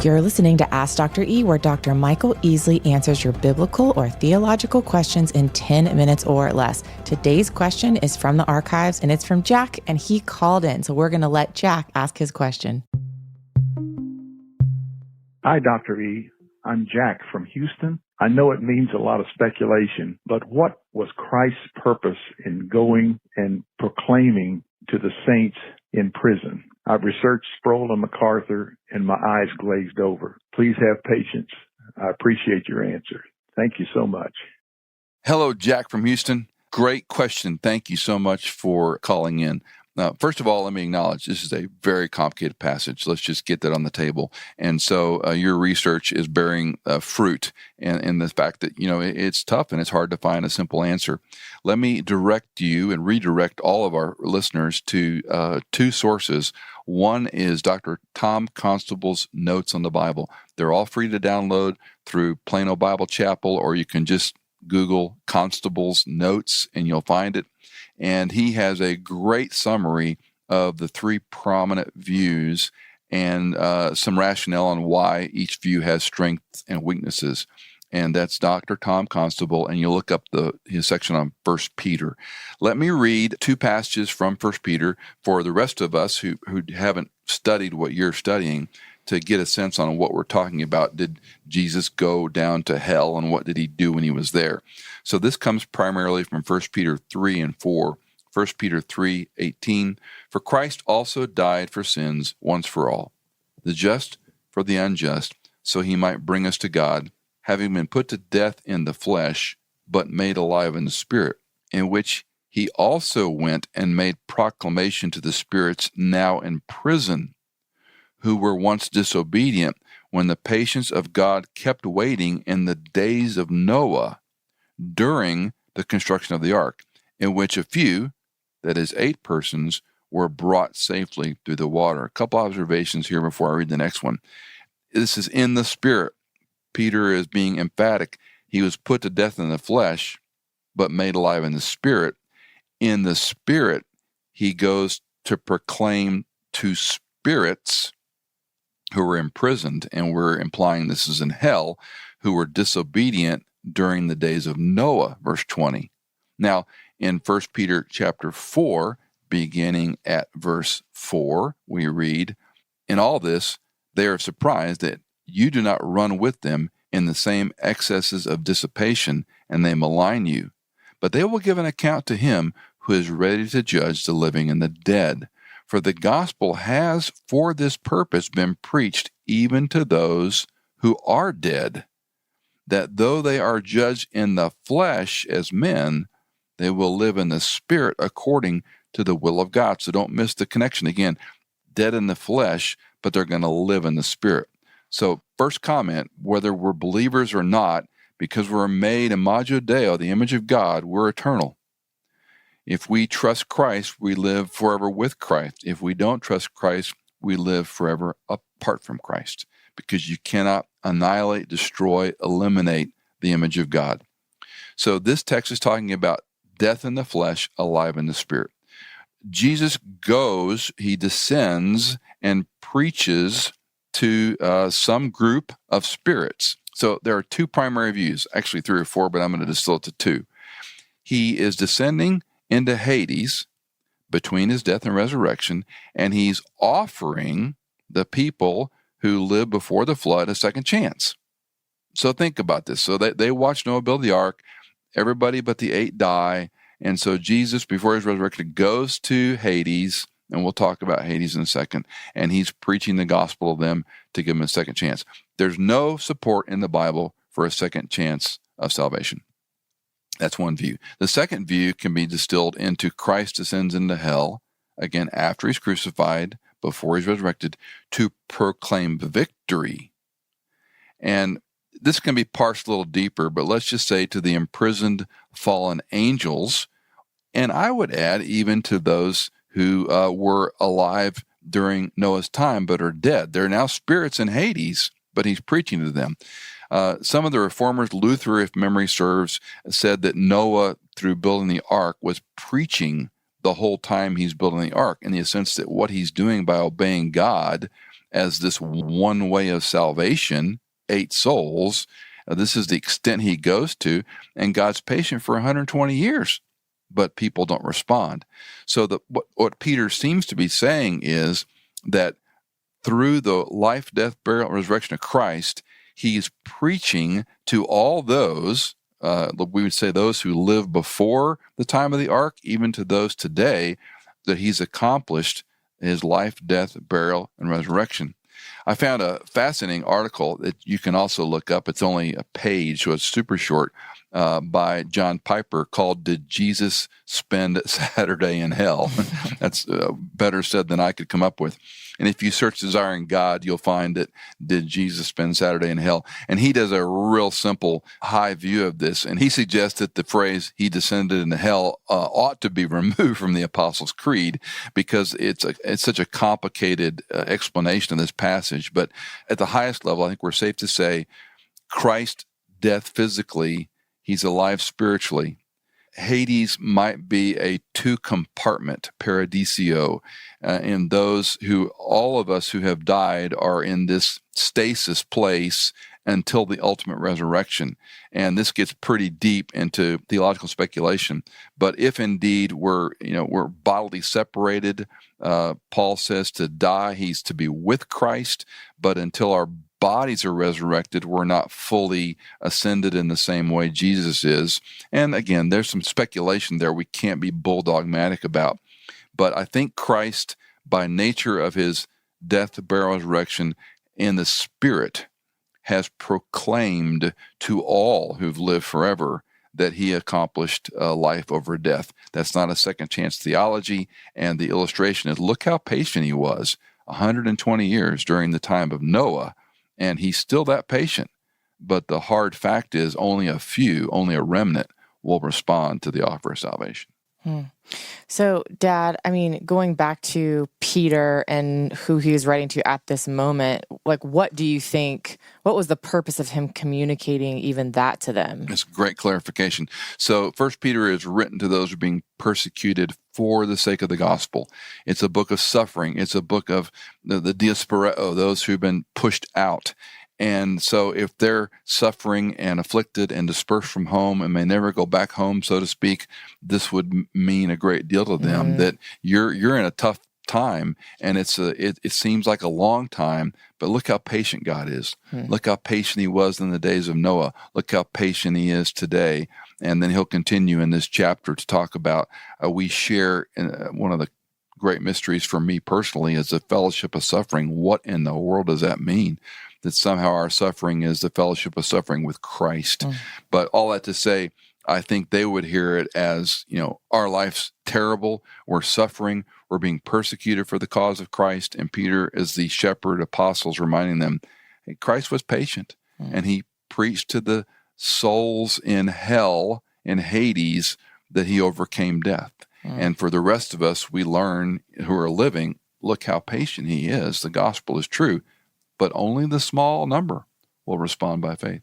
You're listening to Ask Dr. E, where Dr. Michael Easley answers your biblical or theological questions in 10 minutes or less. Today's question is from the archives, and it's from Jack, and he called in. So we're going to let Jack ask his question. Hi, Dr. E. I'm Jack from Houston. I know it means a lot of speculation, but what was Christ's purpose in going and proclaiming to the saints in prison? I've researched Sproul and MacArthur, and my eyes glazed over. Please have patience. I appreciate your answer. Thank you so much. Hello, Jack from Houston. Great question. Thank you so much for calling in. First of all, let me acknowledge this is a very complicated passage. Let's just get that on the table. And so your research is bearing fruit in the fact that, it's tough and it's hard to find a simple answer. Let me direct you and redirect all of our listeners to two sources. One is Dr. Tom Constable's Notes on the Bible. They're all free to download through Plano Bible Chapel, or you can just Google Constable's Notes and you'll find it. And he has a great summary of the three prominent views and some rationale on why each view has strengths and weaknesses. And that's Dr. Tom Constable, and you'll look up his section on 1 Peter. Let me read two passages from 1 Peter for the rest of us who haven't studied what you're studying, to get a sense on what we're talking about. Did Jesus go down to hell, and what did he do when he was there? So this comes primarily from 1 Peter 3 and 4. 1 Peter 3:18, for Christ also died for sins once for all, the just for the unjust, so he might bring us to God, having been put to death in the flesh, but made alive in the Spirit, in which he also went and made proclamation to the spirits now in prison, who were once disobedient, when the patience of God kept waiting in the days of Noah during the construction of the ark, in which a few, that is 8 persons, were brought safely through the water. A couple observations here before I read the next one. This is in the Spirit. Peter is being emphatic. He was put to death in the flesh, but made alive in the Spirit. In the Spirit, he goes to proclaim to spirits who were imprisoned, and we're implying this is in hell, who were disobedient during the days of Noah, verse 20. Now, in 1 Peter chapter 4, beginning at verse 4, we read, in all this, they are surprised that you do not run with them in the same excesses of dissipation, and they malign you. But they will give an account to him who is ready to judge the living and the dead. For the gospel has for this purpose been preached even to those who are dead, that though they are judged in the flesh as men, they will live in the Spirit according to the will of God. So don't miss the connection. Again, dead in the flesh, but they're going to live in the Spirit. So first comment, whether we're believers or not, because we're made imago Dei, the image of God, we're eternal. If we trust Christ, we live forever with Christ. If we don't trust Christ, we live forever apart from Christ, because you cannot annihilate, destroy, eliminate the image of God. So this text is talking about death in the flesh, alive in the Spirit. Jesus goes, he descends and preaches to some group of spirits. So there are two primary views, actually 3 or 4, but I'm going to distill it to 2. He is descending into Hades between his death and resurrection, and he's offering the people who lived before the flood a second chance. So think about this. So they watched Noah build the ark. Everybody but the 8 die. And so Jesus, before he's resurrected, goes to Hades, and we'll talk about Hades in a second, and he's preaching the gospel to them to give them a second chance. There's no support in the Bible for a second chance of salvation. That's one view. The second view can be distilled into Christ descends into hell, again, after he's crucified, before he's resurrected, to proclaim victory. And this can be parsed a little deeper, but let's just say to the imprisoned fallen angels, and I would add even to those who were alive during Noah's time but are dead. They're now spirits in Hades, but he's preaching to them. Some of the reformers, Luther, if memory serves, said that Noah, through building the ark, was preaching the whole time he's building the ark, in the sense that what he's doing by obeying God as this one way of salvation, 8 souls. This is the extent he goes to, and God's patient for 120 years, but people don't respond. So what Peter seems to be saying is that through the life, death, burial, and resurrection of Christ, he's preaching to all those, we would say those who lived before the time of the ark, even to those today, that he's accomplished his life, death, burial, and resurrection. I found a fascinating article that you can also look up. It's only a page, so it's super short, by John Piper called "Did Jesus Spend Saturday in Hell?" That's better said than I could come up with. And if you search Desiring God, you'll find that "Did Jesus Spend Saturday in Hell?" And he does a real simple, high view of this. And he suggests that the phrase "he descended into hell" ought to be removed from the Apostles' Creed, because it's such a complicated explanation of this passage. But at the highest level, I think we're safe to say Christ's death physically, he's alive spiritually. Hades might be a 2-compartment paradiso, and all of us who have died are in this stasis place until the ultimate resurrection. And this gets pretty deep into theological speculation. But if indeed we're bodily separated, Paul says to die, he's to be with Christ, but until our bodies are resurrected, we're not fully ascended in the same way Jesus is. And again, there's some speculation there we can't be bulldogmatic about. But I think Christ, by nature of his death, burial, resurrection, in the Spirit, has proclaimed to all who've lived forever that he accomplished life over death. That's not a second chance theology. And the illustration is, look how patient he was, 120 years during the time of Noah. And he's still that patient. But the hard fact is only a remnant will respond to the offer of salvation. So, Dad, going back to Peter and who he was writing to at this moment, what do you think, what was the purpose of him communicating even that to them? It's a great clarification. So, 1 Peter is written to those who are being persecuted for the sake of the gospel. It's a book of suffering. It's a book of the diasporeo, those who've been pushed out. And so if they're suffering and afflicted and dispersed from home and may never go back home, so to speak, this would mean a great deal to them, that you're in a tough time, and it seems like a long time, but look how patient God is. Look how patient he was in the days of Noah. Look how patient he is today. And then he'll continue in this chapter to talk about we share one of the great mysteries for me personally is the fellowship of suffering. What in the world does that mean? That somehow our suffering is the fellowship of suffering with Christ. But all that to say, I think they would hear it as, our life's terrible, we're suffering, we're being persecuted for the cause of Christ. And Peter is the shepherd apostles reminding them, hey, Christ was patient, and he preached to the souls in hell, in Hades, that he overcame death. And for the rest of us, we learn who are living, look how patient he is. The gospel is true. But only the small number will respond by faith.